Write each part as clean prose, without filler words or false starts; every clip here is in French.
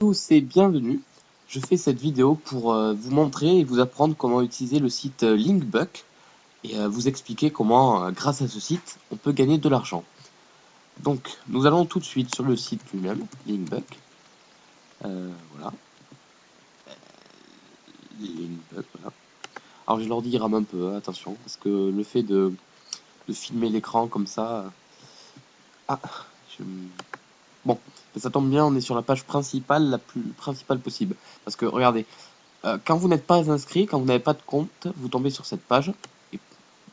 Tous et bienvenue. Je fais cette vidéo pour vous montrer et vous apprendre comment utiliser le site Linkbuck et vous expliquer comment, grâce à ce site, on peut gagner de l'argent. Donc, nous allons tout de suite sur le site lui-même, Linkbuck. Voilà. Linkbuck, voilà. Alors, je leur dis rame un peu, attention, parce que le fait de filmer l'écran comme ça... Ah, je... Bon, ça tombe bien, on est sur la page principale, la plus principale possible. Parce que, regardez, quand vous n'êtes pas inscrit, quand vous n'avez pas de compte, vous tombez sur cette page. Et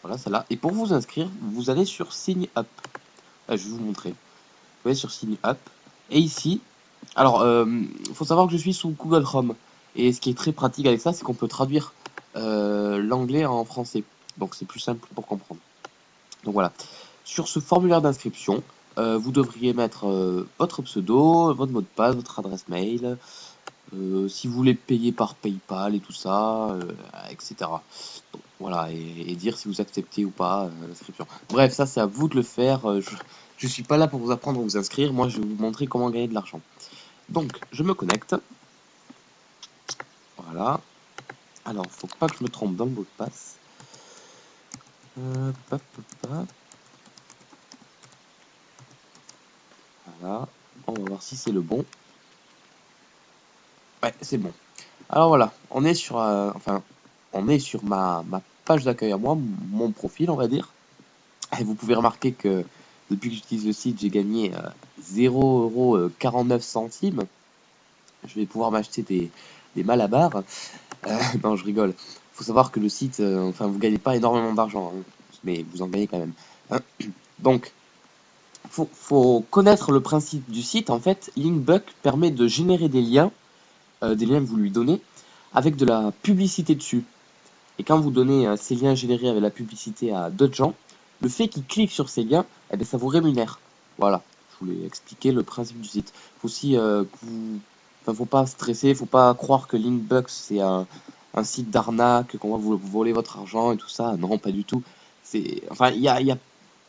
voilà, celle-là. Et pour vous inscrire, vous allez sur Sign Up. Je vais vous montrer. Vous allez sur Sign Up. Et ici, alors, il faut savoir que je suis sous Google Chrome. Et ce qui est très pratique avec ça, c'est qu'on peut traduire l'anglais en français. Donc c'est plus simple pour comprendre. Donc voilà. Sur ce formulaire d'inscription, vous devriez mettre votre pseudo, votre mot de passe, votre adresse mail, si vous voulez payer par PayPal et tout ça, etc. Donc, voilà, et dire si vous acceptez ou pas l'inscription. Bref, ça c'est à vous de le faire. Je suis pas là pour vous apprendre à vous inscrire. Moi, je vais vous montrer comment gagner de l'argent. Donc, je me connecte. Voilà. Alors, faut pas que je me trompe dans le mot de passe. Voilà. On va voir si c'est le bon. Ouais, c'est bon. Alors voilà, on est sur, on est sur ma page d'accueil à moi, mon profil, on va dire. Et vous pouvez remarquer que depuis que j'utilise le site, j'ai gagné 0,49 €. Je vais pouvoir m'acheter des malabars. Non, je rigole. Faut savoir que le site, vous gagnez pas énormément d'argent, hein, mais vous en gagnez quand même. Donc, faut connaître le principe du site. En fait, Linkbuck permet de générer des liens que vous lui donnez, avec de la publicité dessus. Et quand vous donnez ces liens générés avec la publicité à d'autres gens, le fait qu'ils cliquent sur ces liens, eh bien, ça vous rémunère. Voilà, je voulais expliquer le principe du site. Faut aussi faut pas stresser, faut pas croire que Linkbucks c'est un site d'arnaque, qu'on va vous voler votre argent et tout ça. Non, pas du tout. C'est,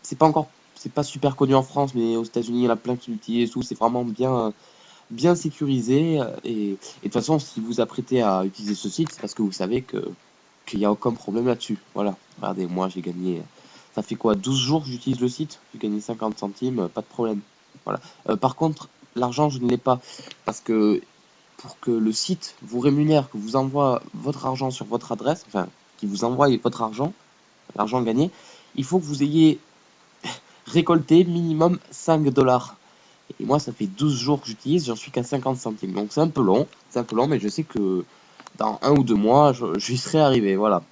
c'est pas encore, c'est pas super connu en France, mais aux États-Unis il y en a plein qui l'utilisent. Tout, c'est vraiment bien sécurisé. Et de toute façon, si vous apprêtez à utiliser ce site, c'est parce que vous savez qu'il n'y a aucun problème là-dessus. Voilà. Regardez, moi j'ai gagné. Ça fait quoi, 12 jours que j'utilise le site? J'ai gagné 50 centimes, pas de problème. Voilà. Par contre, l'argent, je ne l'ai pas. Parce que pour que le site vous rémunère, que vous envoie votre argent sur votre adresse, enfin, qu'il vous envoie votre argent, l'argent gagné, il faut que vous ayez récolté minimum 5 $. Et moi, ça fait 12 jours que j'utilise, j'en suis qu'à 50 centimes. Donc c'est un peu long, mais je sais que dans 1 ou 2 mois, j'y serai arrivé. Voilà.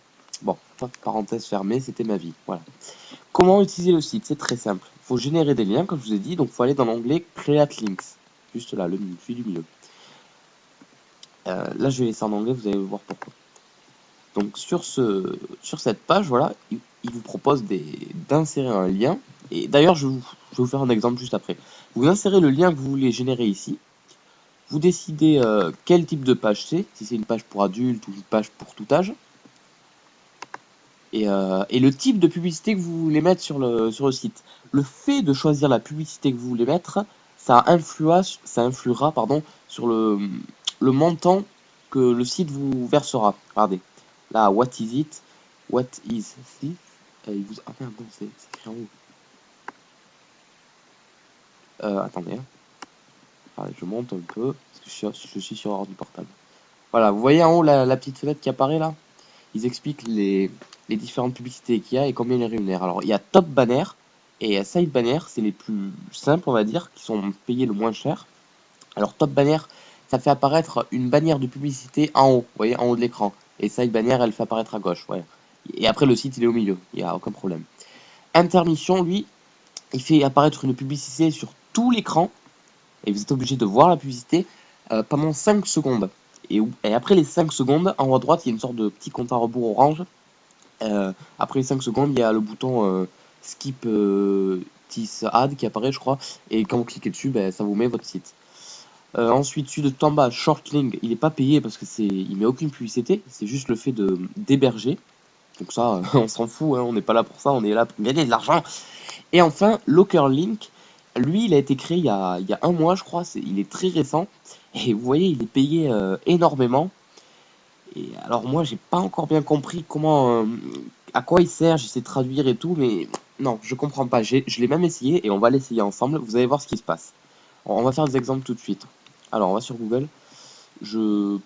Bon, parenthèse fermée, c'était ma vie. Voilà. Comment utiliser le site? C'est très simple. Il faut générer des liens, comme je vous ai dit. Donc il faut aller dans l'onglet Create Links. Juste là, celui du milieu. Là, je vais laisser en anglais, vous allez voir pourquoi. Donc sur cette page, voilà, il vous propose d'insérer un lien. Et d'ailleurs, je vais vous faire un exemple juste après. Vous insérez le lien que vous voulez générer ici. Vous décidez quel type de page c'est, si c'est une page pour adultes ou une page pour tout âge. Et le type de publicité que vous voulez mettre sur le site. Le fait de choisir la publicité que vous voulez mettre, ça influera sur le montant que le site vous versera. Regardez. Là, what is it? What is this? Ah merde, non, c'est écrit en haut. Attendez. Hein. Allez, je monte un peu, parce que je suis sur ordi portable. Voilà, vous voyez en haut la petite fenêtre qui apparaît là? Ils expliquent les différentes publicités qu'il y a et combien ils les rémunèrent. Alors, il y a Top Banner et Side Banner, c'est les plus simples, on va dire, qui sont payés le moins cher. Alors, Top Banner, ça fait apparaître une bannière de publicité en haut, vous voyez, en haut de l'écran. Et Side Banner, elle fait apparaître à gauche, ouais. Et après, le site, il est au milieu, il n'y a aucun problème. Intermission, lui, il fait apparaître une publicité sur tout l'écran, et vous êtes obligé de voir la publicité pendant 5 secondes. Et après les 5 secondes, en haut à droite, il y a une sorte de petit compte à rebours orange. Après les 5 secondes, il y a le bouton Skip this ad qui apparaît, je crois. Et quand vous cliquez dessus, ça vous met votre site. Ensuite, celui de tout en bas, Shortlink, il n'est pas payé parce que il met aucune publicité. C'est juste le fait d'héberger. Donc ça, on s'en fout, hein, on n'est pas là pour ça, on est là pour gagner de l'argent. Et enfin, Lockerlink, lui, il a été créé il y a 1 mois, je crois. Il est très récent. Et vous voyez, il est payé énormément. Et alors moi, j'ai pas encore bien compris comment, à quoi il sert. J'essaie de traduire et tout, mais non, je comprends pas. Je l'ai même essayé et on va l'essayer ensemble. Vous allez voir ce qui se passe. On va faire des exemples tout de suite. Alors, on va sur Google. Je,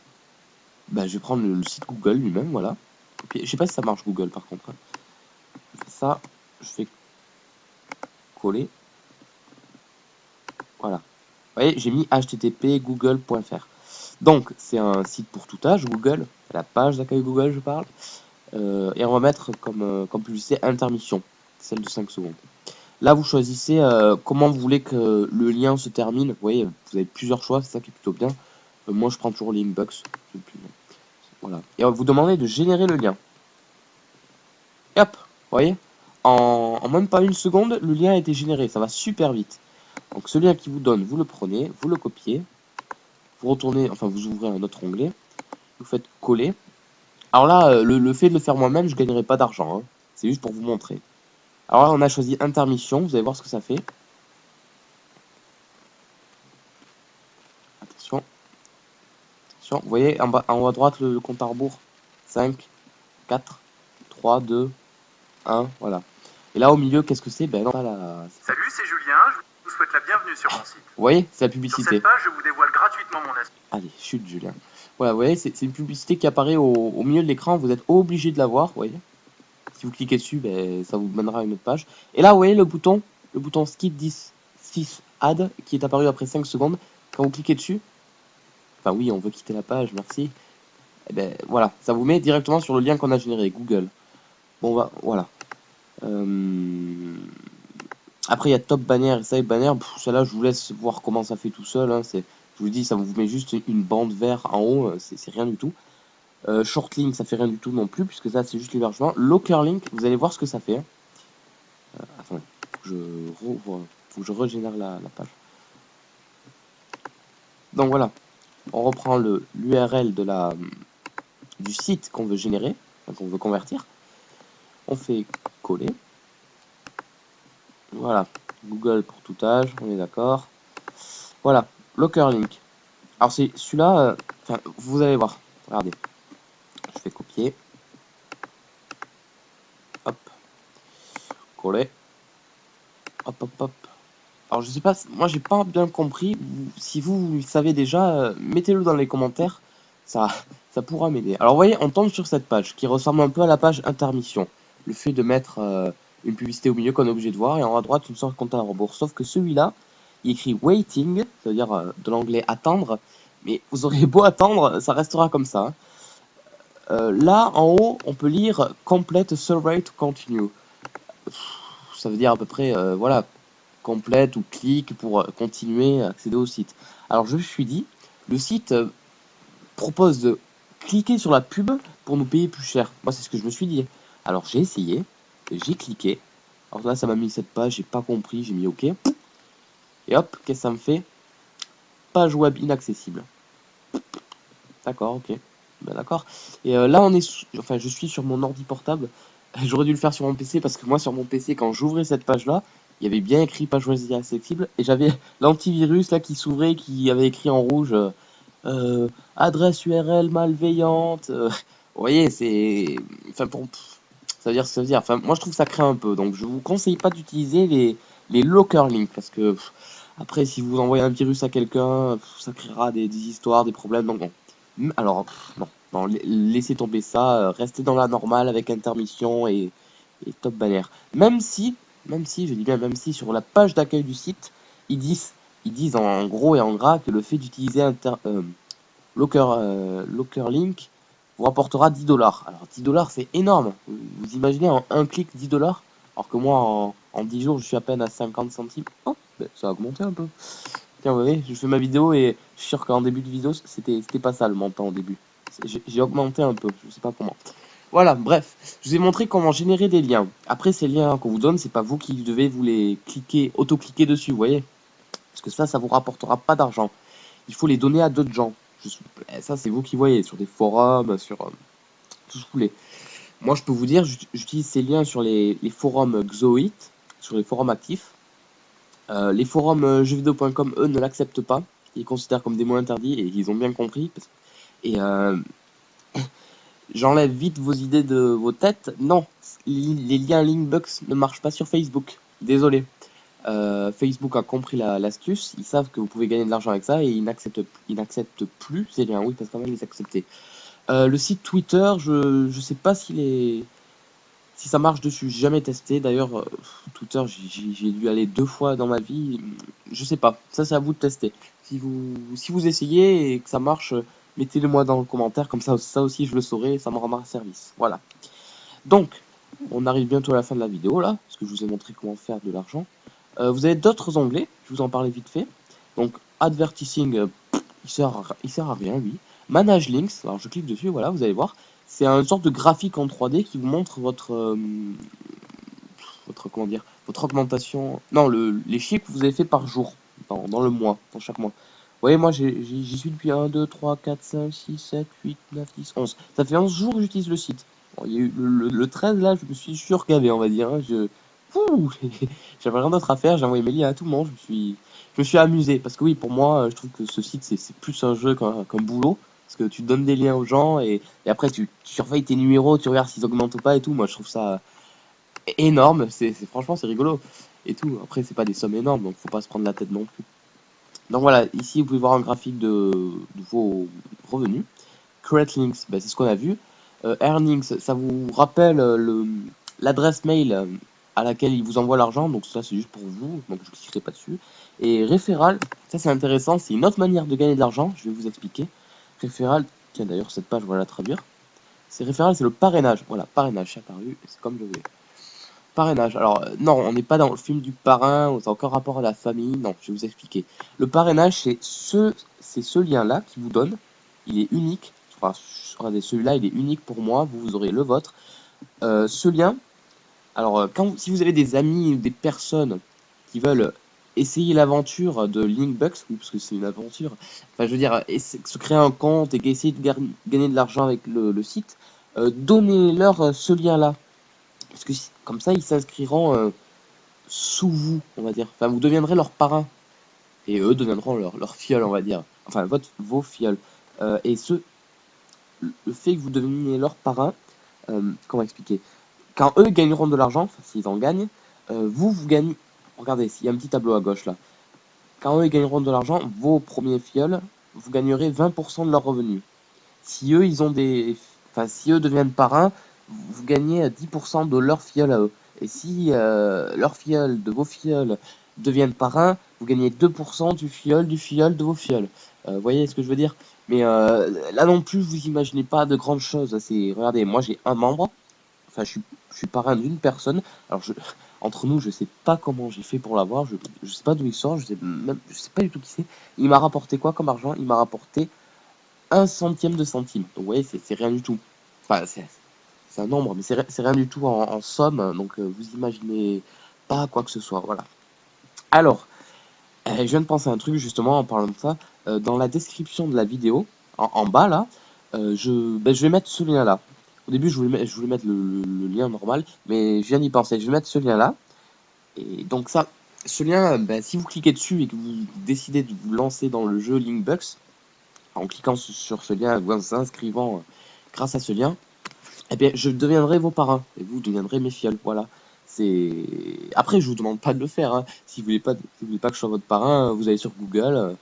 je vais prendre le site Google lui-même, voilà. Je sais pas si ça marche Google par contre. Ça, je fais coller. Voilà. Vous voyez, j'ai mis http google.fr. Donc, c'est un site pour tout âge, Google, la page d'accueil Google, je parle. Et on va mettre comme publicité intermission, celle de 5 secondes. Là, vous choisissez comment vous voulez que le lien se termine. Vous voyez, vous avez plusieurs choix, c'est ça qui est plutôt bien. Moi, je prends toujours l'inbox. Voilà. Et on va vous demander de générer le lien. Et hop, vous voyez, en même pas une seconde, le lien a été généré. Ça va super vite. Donc, ce lien qui vous donne, vous le prenez, vous le copiez, vous retournez, enfin, vous ouvrez un autre onglet, vous faites coller. Alors là, le fait de le faire moi-même, je ne gagnerai pas d'argent, hein. C'est juste pour vous montrer. Alors là, on a choisi intermission. Vous allez voir ce que ça fait. Attention. Attention. Vous voyez en bas, en haut à droite le compte à rebours. 5, 4, 3, 2, 1. Voilà. Et là, au milieu, qu'est-ce que c'est? Ben non, pas la... Salut, c'est Julien. Je vous souhaite la bienvenue sur mon site. Vous voyez, c'est la Sur publicité. cette page, je vous dévoile gratuitement mon astuce. Allez, chute, Julien. Voilà, vous voyez, c'est une publicité qui apparaît au milieu de l'écran. Vous êtes obligé de la voir, vous voyez. Si vous cliquez dessus, ben, ça vous mènera à une autre page. Et là, vous voyez le bouton Skip 6 Add qui est apparu après 5 secondes. Quand vous cliquez dessus, enfin oui, on veut quitter la page, merci. Et ben voilà, ça vous met directement sur le lien qu'on a généré, Google. Bon, bah, voilà. Après, il y a Top Banner et Side Banner. Celle-là, je vous laisse voir comment ça fait tout seul. Hein. Je vous dis, ça vous met juste une bande verte en haut. C'est rien du tout. Short Link, ça fait rien du tout non plus, puisque ça, c'est juste l'hébergement. Locker Link, vous allez voir ce que ça fait. Hein. Attendez, faut que je régénère la page. Donc voilà, on reprend l'URL du site qu'on veut générer, qu'on veut convertir. On fait coller. Voilà, Google pour tout âge, on est d'accord. Voilà, Locker Link. Alors c'est celui-là, vous allez voir. Regardez, je fais copier. Hop, coller. Hop, hop, hop. Alors je sais pas, moi j'ai pas bien compris. Si vous le savez déjà, mettez-le dans les commentaires. Ça pourra m'aider. Alors vous voyez, on tombe sur cette page qui ressemble un peu à la page intermission. Le fait de mettre une publicité au milieu qu'on est obligé de voir et en haut à droite une sorte de compte à rebours. Sauf que celui-là, il écrit waiting, c'est-à-dire de l'anglais attendre. Mais vous aurez beau attendre, ça restera comme ça. Là, en haut, on peut lire complete survey to continue. Ça veut dire à peu près, voilà, complète ou clique pour continuer à accéder au site. Alors je me suis dit, le site propose de cliquer sur la pub pour nous payer plus cher. Moi c'est ce que je me suis dit. Alors j'ai essayé, j'ai cliqué. Alors là ça m'a mis cette page, j'ai pas compris, j'ai mis OK. Et hop, qu'est-ce que ça me fait? Page web inaccessible. D'accord, ok. Ben, d'accord. Et là on est, enfin je suis sur mon ordi portable. J'aurais dû le faire sur mon PC parce que moi sur mon PC quand j'ouvrais cette page là, il y avait bien écrit page web inaccessible et j'avais l'antivirus là qui s'ouvrait qui avait écrit en rouge adresse URL malveillante. Vous voyez, c'est, enfin pour, ça veut dire ce que ça veut dire. Enfin moi je trouve que ça craint un peu. Donc je vous conseille pas d'utiliser les locker links parce que après si vous envoyez un virus à quelqu'un, ça créera des histoires, des problèmes. Donc bon. Alors non. Non, laissez tomber ça, restez dans la normale avec intermission et top banner. Même si, je dis bien même si, sur la page d'accueil du site, ils disent en gros et en gras que le fait d'utiliser Locker Link vous rapportera 10 $. Alors 10 $, c'est énorme. Vous imaginez en un clic 10 $, alors que moi en 10 jours je suis à peine à 50 centimes. Oh, ben, ça a augmenté un peu. Tiens, vous voyez, je fais ma vidéo et je suis sûr qu'en début de vidéo, c'était pas ça le montant au début. J'ai augmenté un peu, je sais pas comment. Voilà, bref, je vous ai montré comment générer des liens. Après, ces liens qu'on vous donne, c'est pas vous qui devez vous les cliquer, auto-cliquer dessus, vous voyez. Parce que ça vous rapportera pas d'argent. Il faut les donner à d'autres gens. Ça, c'est vous qui voyez, sur des forums, sur tout ce que vous voulez. Moi, je peux vous dire, j'utilise ces liens sur les forums Xoit, sur les forums actifs. Les forums jeuxvideo.com, eux, ne l'acceptent pas. ils considèrent comme des mots interdits et ils ont bien compris. Et j'enlève vite vos idées de vos têtes. Non, les liens Linkbucks ne marchent pas sur Facebook. Désolé. Facebook a compris l'astuce. Ils savent que vous pouvez gagner de l'argent avec ça et ils n'acceptent plus ces liens. Oui, parce qu'avant, ils les acceptaient. Le site Twitter, je sais pas si ça marche dessus. J'ai jamais testé. D'ailleurs, Twitter, j'ai dû aller 2 fois dans ma vie. Je sais pas. Ça, c'est à vous de tester. Si vous essayez et que ça marche, mettez-le moi dans le commentaire. Comme ça aussi, je le saurai. Ça me rendra service. Voilà. Donc, on arrive bientôt à la fin de la vidéo là, parce que je vous ai montré comment faire de l'argent. Vous avez d'autres onglets. Je vous en parlais vite fait. Donc, Advertising, il sert à rien, lui. Manage Links. Alors, je clique dessus. Voilà, vous allez voir. C'est une sorte de graphique en 3D qui vous montre votre comment dire, votre augmentation, non, les chiffres que vous avez fait par jour, dans le mois, dans chaque mois. Vous voyez, moi, j'y suis depuis 1, 2, 3, 4, 5, 6, 7, 8, 9, 10, 11. Ça fait 11 jours que j'utilise le site. Bon, il y a eu le 13, là, je me suis surgavé, on va dire. Hein. J'avais rien d'autre à faire, j'ai envoyé mes liens à tout le monde, je me suis amusé. Parce que oui, pour moi, je trouve que ce site, c'est plus un jeu qu'un boulot. Parce que tu donnes des liens aux gens et après, tu surveilles tes numéros, tu regardes s'ils augmentent ou pas et tout. Moi, je trouve ça énorme, franchement c'est rigolo et tout. Après c'est pas des sommes énormes donc faut pas se prendre la tête non plus. Donc voilà, ici vous pouvez voir un graphique de vos revenus. Create links, ben, c'est ce qu'on a vu. Earnings, ça vous rappelle l'adresse mail à laquelle il vous envoie l'argent, donc ça c'est juste pour vous, donc je ne cliquerai pas dessus. Et référal, ça c'est intéressant, c'est une autre manière de gagner de l'argent, je vais vous expliquer. Référal, tiens d'ailleurs cette page, voilà la traduire. C'est référal, c'est le parrainage, voilà, parrainage, c'est apparu, c'est comme je voulais. Parrainage. Alors, non, on n'est pas dans le film du parrain, c'est encore rapport à la famille. Non, je vais vous expliquer. Le parrainage, c'est ce lien-là qui vous donne. Il est unique. Enfin, regardez, celui-là, il est unique pour moi. Vous aurez le vôtre. Ce lien, alors, si vous avez des amis ou des personnes qui veulent essayer l'aventure de Linkbucks, oui, parce que c'est une aventure, enfin, je veux dire, se créer un compte et essayer de gagner de l'argent avec le site, donnez-leur ce lien-là. Parce que comme ça, ils s'inscriront sous vous, on va dire. Enfin, vous deviendrez leur parrain. Et eux deviendront leur fiole, on va dire. Enfin, vos fioles. Et le fait que vous deveniez leur parrain, comment expliquer? Quand eux gagneront de l'argent, enfin, s'ils en gagnent, vous gagnez. Regardez, il y a un petit tableau à gauche là. Quand eux gagneront de l'argent, vos premiers fioles, vous gagnerez 20% de leurs revenus. Si eux, si eux deviennent parrains, vous gagnez 10% de leur fiole à eux. Et si leurs fioles, de vos fioles, deviennent parrains, vous gagnez 2% du fiole de vos fioles. Vous voyez ce que je veux dire? Mais là non plus, vous imaginez pas de grandes choses. Regardez, moi j'ai un membre, enfin je suis parrain d'une personne. Alors entre nous, je sais pas comment j'ai fait pour l'avoir, je sais pas d'où il sort, je sais pas du tout qui c'est. Il m'a rapporté quoi comme argent? Il m'a rapporté 1 centième de centime. Donc vous voyez, c'est rien du tout. Enfin, c'est un nombre, mais c'est rien du tout en somme. Donc vous imaginez pas quoi que ce soit. Voilà. Alors, je viens de penser à un truc justement en parlant de ça. Dans la description de la vidéo, en bas là, je vais mettre ce lien là. Au début, je voulais mettre le lien normal, mais je viens d'y penser. Je vais mettre ce lien là. Et donc ça, ce lien, si vous cliquez dessus et que vous décidez de vous lancer dans le jeu Linkbucks, en cliquant sur ce lien, en vous inscrivant grâce à ce lien, eh bien, je deviendrai vos parrains et vous deviendrez mes fioles. Voilà. Après, je vous demande pas de le faire. Hein. Si vous voulez pas que je sois votre parrain, vous allez sur Google,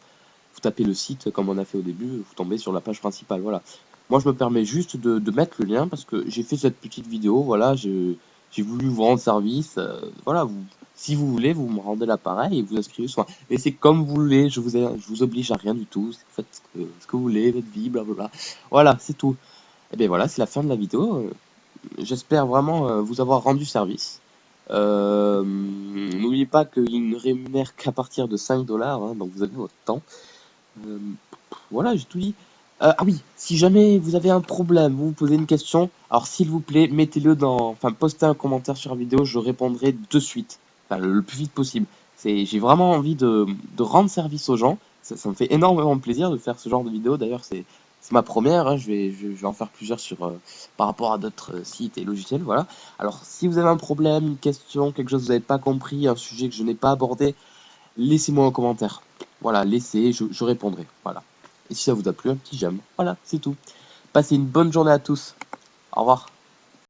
vous tapez le site comme on a fait au début, vous tombez sur la page principale. Voilà. Moi, je me permets juste de mettre le lien parce que j'ai fait cette petite vidéo. Voilà, j'ai voulu vous rendre service. Voilà, si vous voulez, vous me rendez l'appareil et vous inscrivez sur. Mais c'est comme vous voulez. Je vous oblige à rien du tout. Faites ce que vous voulez, votre vie, blablabla. Voilà, c'est tout. Et bien voilà, c'est la fin de la vidéo. J'espère vraiment vous avoir rendu service. N'oubliez pas qu'il ne rémunère qu'à partir de 5$, hein, donc vous avez votre temps. Voilà, j'ai tout dit. Ah oui, si jamais vous avez un problème, vous vous posez une question, alors s'il vous plaît, mettez-le enfin, postez un commentaire sur la vidéo, je répondrai de suite, enfin, le plus vite possible. J'ai vraiment envie de rendre service aux gens. Ça me fait énormément plaisir de faire ce genre de vidéo. D'ailleurs, c'est ma première. Hein. Je vais en faire plusieurs par rapport à d'autres sites et logiciels. Voilà. Alors, si vous avez un problème, une question, quelque chose que vous n'avez pas compris, un sujet que je n'ai pas abordé, laissez-moi un commentaire. Voilà, laissez, je répondrai. Voilà. Et si ça vous a plu, un petit j'aime. Voilà, c'est tout. Passez une bonne journée à tous. Au revoir.